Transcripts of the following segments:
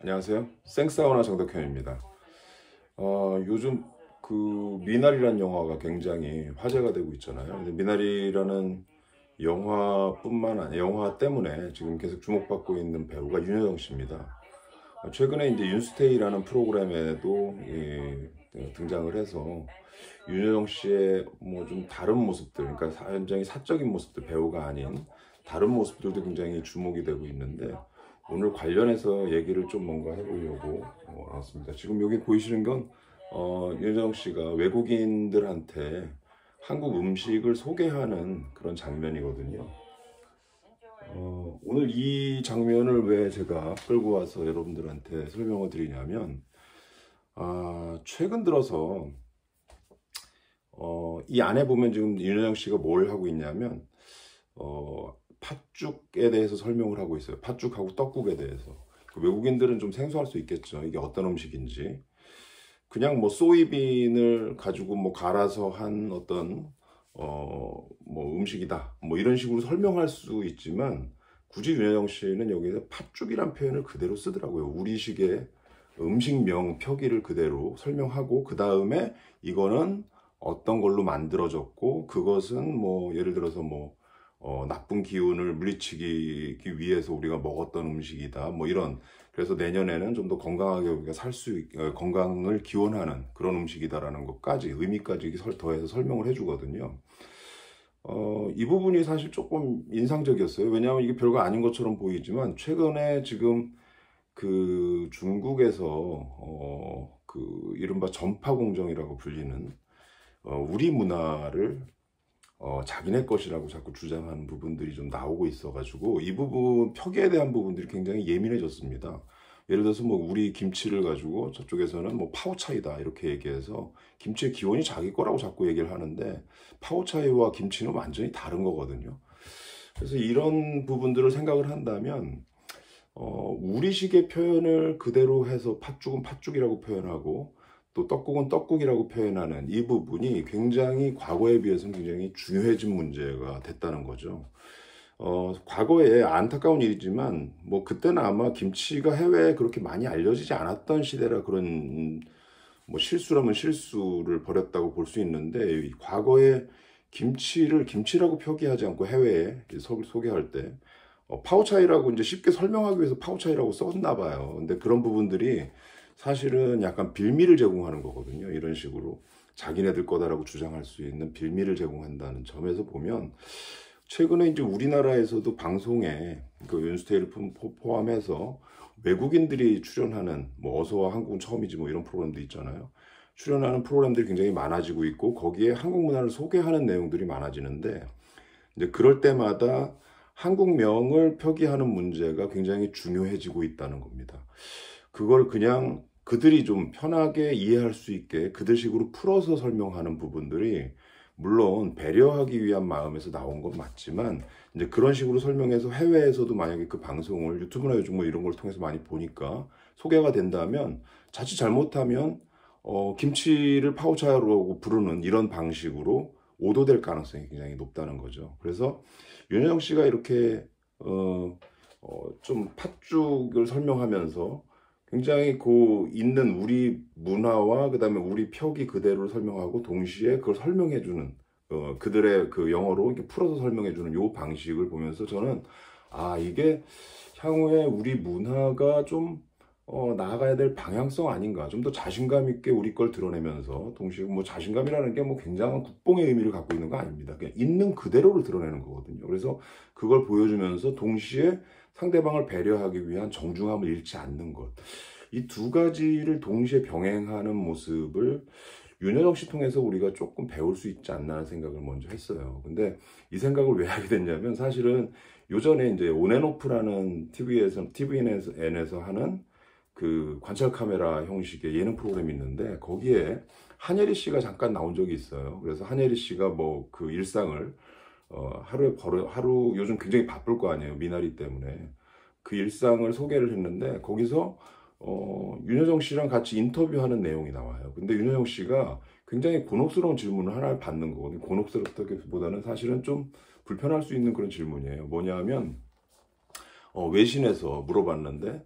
안녕하세요. 생사우나 정덕현입니다. 요즘 그 미나리라는 영화가 굉장히 화제가 되고 있잖아요. 근데 미나리라는 영화뿐만 아니라 영화 때문에 지금 계속 주목받고 있는 배우가 윤여정 씨입니다. 최근에 이제 윤스테이라는 프로그램에도 등장을 해서 윤여정 씨의 뭐 좀 다른 모습들, 그러니까 굉장히 사적인 모습들, 배우가 아닌 다른 모습들도 굉장히 주목이 되고 있는데 오늘 관련해서 얘기를 좀 뭔가 해보려고 나왔습니다. 지금 여기 보이시는 건 윤여정 씨가 외국인들한테 한국 음식을 소개하는 그런 장면이거든요. 오늘 이 장면을 왜 제가 끌고 와서 여러분들한테 설명을 드리냐면, 최근 들어서, 이 안에 보면 지금 윤여정 씨가 뭘 하고 있냐면, 팥죽에 대해서 설명을 하고 있어요. 팥죽하고 떡국에 대해서. 외국인들은 좀 생소할 수 있겠죠. 이게 어떤 음식인지. 그냥 뭐 소이빈을 가지고 뭐 갈아서 한 어떤 뭐 음식이다 뭐 이런 식으로 설명할 수 있지만 굳이 윤여정 씨는 여기서 팥죽이란 표현을 그대로 쓰더라고요. 우리식의 음식명 표기를 그대로 설명하고 그 다음에 이거는 어떤 걸로 만들어졌고 그것은 뭐 예를 들어서 뭐 나쁜 기운을 물리치기 위해서 우리가 먹었던 음식이다 뭐 이런, 그래서 내년에는 좀 더 건강하게 우리가 건강을 기원하는 그런 음식이다라는 것까지 의미까지 더해서 설명을 해주거든요. 이 부분이 사실 조금 인상적이었어요. 왜냐하면 이게 별거 아닌 것처럼 보이지만 최근에 지금 그 중국에서 그 이른바 전파 공정이라고 불리는 우리 문화를 자기네 것이라고 자꾸 주장하는 부분들이 좀 나오고 있어가지고 이 부분 표기에 대한 부분들이 굉장히 예민해졌습니다. 예를 들어서 뭐 우리 김치를 가지고 저쪽에서는 뭐 파오차이다 이렇게 얘기해서 김치의 기원이 자기 거라고 자꾸 얘기를 하는데 파오차이와 김치는 완전히 다른 거거든요. 그래서 이런 부분들을 생각을 한다면 우리식의 표현을 그대로 해서 팥죽은 팥죽이라고 표현하고 또 떡국은 떡국이라고 표현하는 이 부분이 굉장히 과거에 비해서는 굉장히 중요해진 문제가 됐다는 거죠. 과거에 안타까운 일이지만 뭐 그때는 아마 김치가 해외에 그렇게 많이 알려지지 않았던 시대라 그런 뭐 실수라면 실수를 벌였다고 볼 수 있는데 과거에 김치를 김치라고 표기하지 않고 해외에 소개할 때 파오차이라고 이제 쉽게 설명하기 위해서 파오차이라고 썼나 봐요. 근데 그런 부분들이 사실은 약간 빌미를 제공하는 거거든요. 이런 식으로 자기네들 거다라고 주장할 수 있는 빌미를 제공한다는 점에서 보면 최근에 이제 우리나라에서도 방송에 그 윤스테이를 포함해서 외국인들이 출연하는 뭐 어서와 한국은 처음이지 뭐 이런 프로그램도 있잖아요. 출연하는 프로그램들이 굉장히 많아지고 있고 거기에 한국 문화를 소개하는 내용들이 많아지는데 이제 그럴 때마다 한국명을 표기하는 문제가 굉장히 중요해지고 있다는 겁니다. 그걸 그냥 그들이 좀 편하게 이해할 수 있게 그들식으로 풀어서 설명하는 부분들이 물론 배려하기 위한 마음에서 나온 건 맞지만 이제 그런 식으로 설명해서 해외에서도 만약에 그 방송을 유튜브나 요즘 뭐 이런 걸 통해서 많이 보니까 소개가 된다면 자칫 잘못하면 김치를 파오차이라고 부르는 이런 방식으로 오도될 가능성이 굉장히 높다는 거죠. 그래서 윤여정 씨가 이렇게 좀 팥죽을 설명하면서 굉장히 그 있는 우리 문화와 그다음에 우리 표기 그대로 설명하고 동시에 그걸 설명해주는 그들의 그 영어로 이렇게 풀어서 설명해주는 요 방식을 보면서 저는 이게 향후에 우리 문화가 좀 나아가야 될 방향성 아닌가. 좀 더 자신감 있게 우리 걸 드러내면서 동시에 뭐 자신감이라는 게 뭐 굉장한 국뽕의 의미를 갖고 있는 거 아닙니다. 그냥 있는 그대로를 드러내는 거거든요. 그래서 그걸 보여주면서 동시에 상대방을 배려하기 위한 정중함을 잃지 않는 것. 이 두 가지를 동시에 병행하는 모습을 윤여정 씨 통해서 우리가 조금 배울 수 있지 않나 하는 생각을 먼저 했어요. 근데 이 생각을 왜 하게 됐냐면 사실은 요전에 이제 온앤오프라는 TVN에서 하는 그 관찰 카메라 형식의 예능 프로그램이 있는데 거기에 한예리 씨가 잠깐 나온 적이 있어요. 그래서 한예리 씨가 뭐 그 일상을 하루 요즘 굉장히 바쁠 거 아니에요. 미나리 때문에. 그 일상을 소개를 했는데 거기서 윤여정 씨랑 같이 인터뷰하는 내용이 나와요. 근데 윤여정 씨가 굉장히 곤혹스러운 질문을 하나를 받는 거거든요. 곤혹스럽다기보다는 사실은 좀 불편할 수 있는 그런 질문이에요. 뭐냐 하면 외신에서 물어봤는데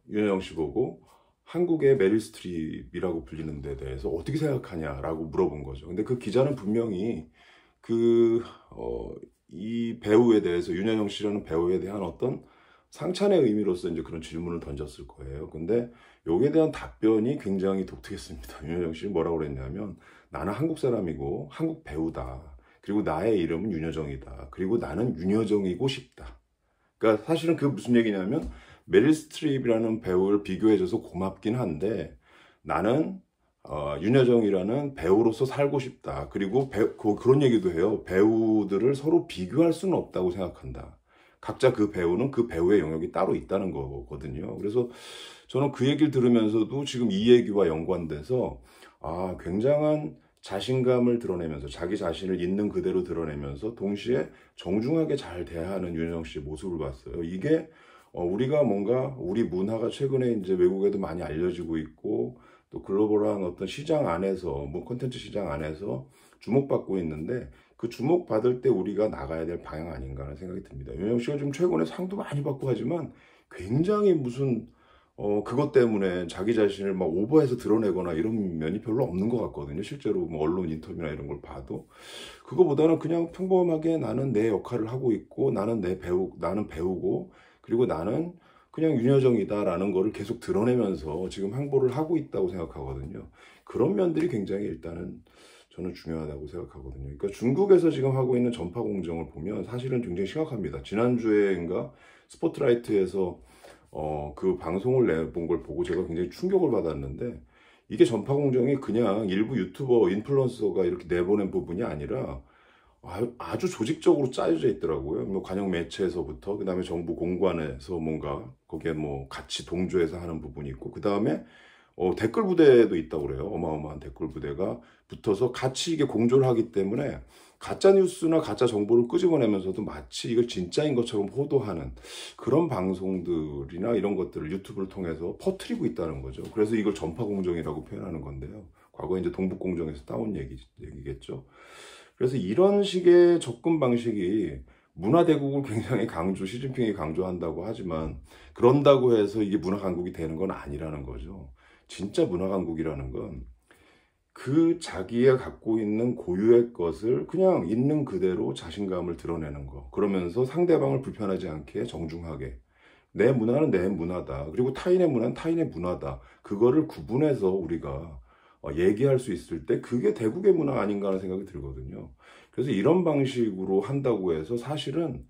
윤여정 씨 보고 한국의 메릴 스트립이라고 불리는 데 대해서 어떻게 생각하냐라고 물어본 거죠. 근데 그 기자는 분명히 이 배우에 대해서, 윤여정 씨라는 배우에 대한 어떤 상찬의 의미로서 이제 그런 질문을 던졌을 거예요. 근데 여기에 대한 답변이 굉장히 독특했습니다. 윤여정 씨는 뭐라고 그랬냐면, 나는 한국 사람이고 한국 배우다. 그리고 나의 이름은 윤여정이다. 그리고 나는 윤여정이고 싶다. 그러니까 사실은 그게 무슨 얘기냐면, 메릴 스트립이라는 배우를 비교해줘서 고맙긴 한데, 나는 윤여정이라는 배우로서 살고 싶다. 그리고 그런 얘기도 해요. 배우들을 서로 비교할 수는 없다고 생각한다. 각자 그 배우는 그 배우의 영역이 따로 있다는 거거든요. 그래서 저는 그 얘기를 들으면서도 지금 이 얘기와 연관돼서 굉장한 자신감을 드러내면서, 자기 자신을 있는 그대로 드러내면서 동시에 정중하게 잘 대하는 윤여정 씨의 모습을 봤어요. 이게 우리가 뭔가, 우리 문화가 최근에 이제 외국에도 많이 알려지고 있고, 또 글로벌한 어떤 시장 안에서, 뭐 콘텐츠 시장 안에서 주목받고 있는데, 그 주목받을 때 우리가 나가야 될 방향 아닌가 하는 생각이 듭니다. 윤여정 씨가 좀 최근에 상도 많이 받고 하지만 굉장히 무슨 그것 때문에 자기 자신을 막 오버해서 드러내거나 이런 면이 별로 없는 것 같거든요. 실제로 뭐 언론 인터뷰나 이런 걸 봐도. 그거보다는 그냥 평범하게 나는 내 역할을 하고 있고, 나는 나는 배우고, 그리고 나는 그냥 윤여정이다라는 거를 계속 드러내면서 지금 행보를 하고 있다고 생각하거든요. 그런 면들이 굉장히 일단은 저는 중요하다고 생각하거든요. 그러니까 중국에서 지금 하고 있는 전파 공정을 보면 사실은 굉장히 심각합니다. 지난주에인가 스포트라이트에서 그 방송을 내본 걸 보고 제가 굉장히 충격을 받았는데, 이게 전파 공정이 그냥 일부 유튜버, 인플루언서가 이렇게 내보낸 부분이 아니라 아주 조직적으로 짜여져 있더라고요. 뭐 관영 매체에서부터, 그 다음에 정부 공관에서 뭔가 거기에 뭐 같이 동조해서 하는 부분이 있고, 그 다음에 댓글 부대도 있다고 그래요. 어마어마한 댓글 부대가 붙어서 같이 이게 공조를 하기 때문에 가짜 뉴스나 가짜 정보를 끄집어내면서도 마치 이걸 진짜인 것처럼 호도하는 그런 방송들이나 이런 것들을 유튜브를 통해서 퍼뜨리고 있다는 거죠. 그래서 이걸 전파 공정이라고 표현하는 건데요. 과거에 이제 동북 공정에서 따온 얘기겠죠. 그래서 이런 식의 접근 방식이, 문화 대국을 굉장히 시진핑이 강조한다고 하지만, 그런다고 해서 이게 문화 강국이 되는 건 아니라는 거죠. 진짜 문화 강국이라는 건 그 자기가 갖고 있는 고유의 것을 그냥 있는 그대로 자신감을 드러내는 거. 그러면서 상대방을 불편하지 않게 정중하게, 내 문화는 내 문화다. 그리고 타인의 문화는 타인의 문화다. 그거를 구분해서 우리가 얘기할 수 있을 때 그게 대국의 문화 아닌가 하는 생각이 들거든요. 그래서 이런 방식으로 한다고 해서 사실은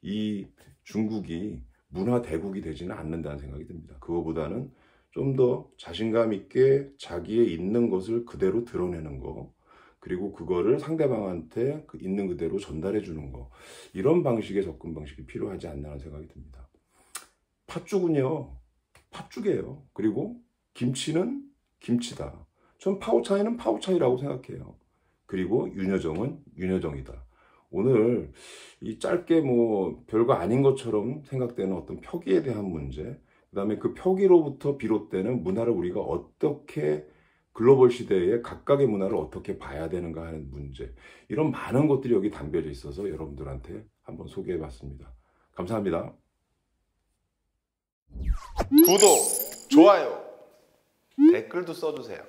이 중국이 문화 대국이 되지는 않는다는 생각이 듭니다. 그거보다는 좀 더 자신감 있게 자기의 있는 것을 그대로 드러내는 거, 그리고 그거를 상대방한테 있는 그대로 전달해 주는 거, 이런 방식의 접근 방식이 필요하지 않나 하는 생각이 듭니다. 팥죽은요, 팥죽이에요. 그리고 김치는 김치다. 전 파오차이는 파오차이라고 생각해요. 그리고 윤여정은 윤여정이다. 오늘 이 짧게 뭐 별거 아닌 것처럼 생각되는 어떤 표기에 대한 문제, 그 다음에 그 표기로부터 비롯되는 문화를 우리가 어떻게, 글로벌 시대에 각각의 문화를 어떻게 봐야 되는가 하는 문제, 이런 많은 것들이 여기 담겨져 있어서 여러분들한테 한번 소개해 봤습니다. 감사합니다. 구독, 좋아요, 댓글도 써주세요.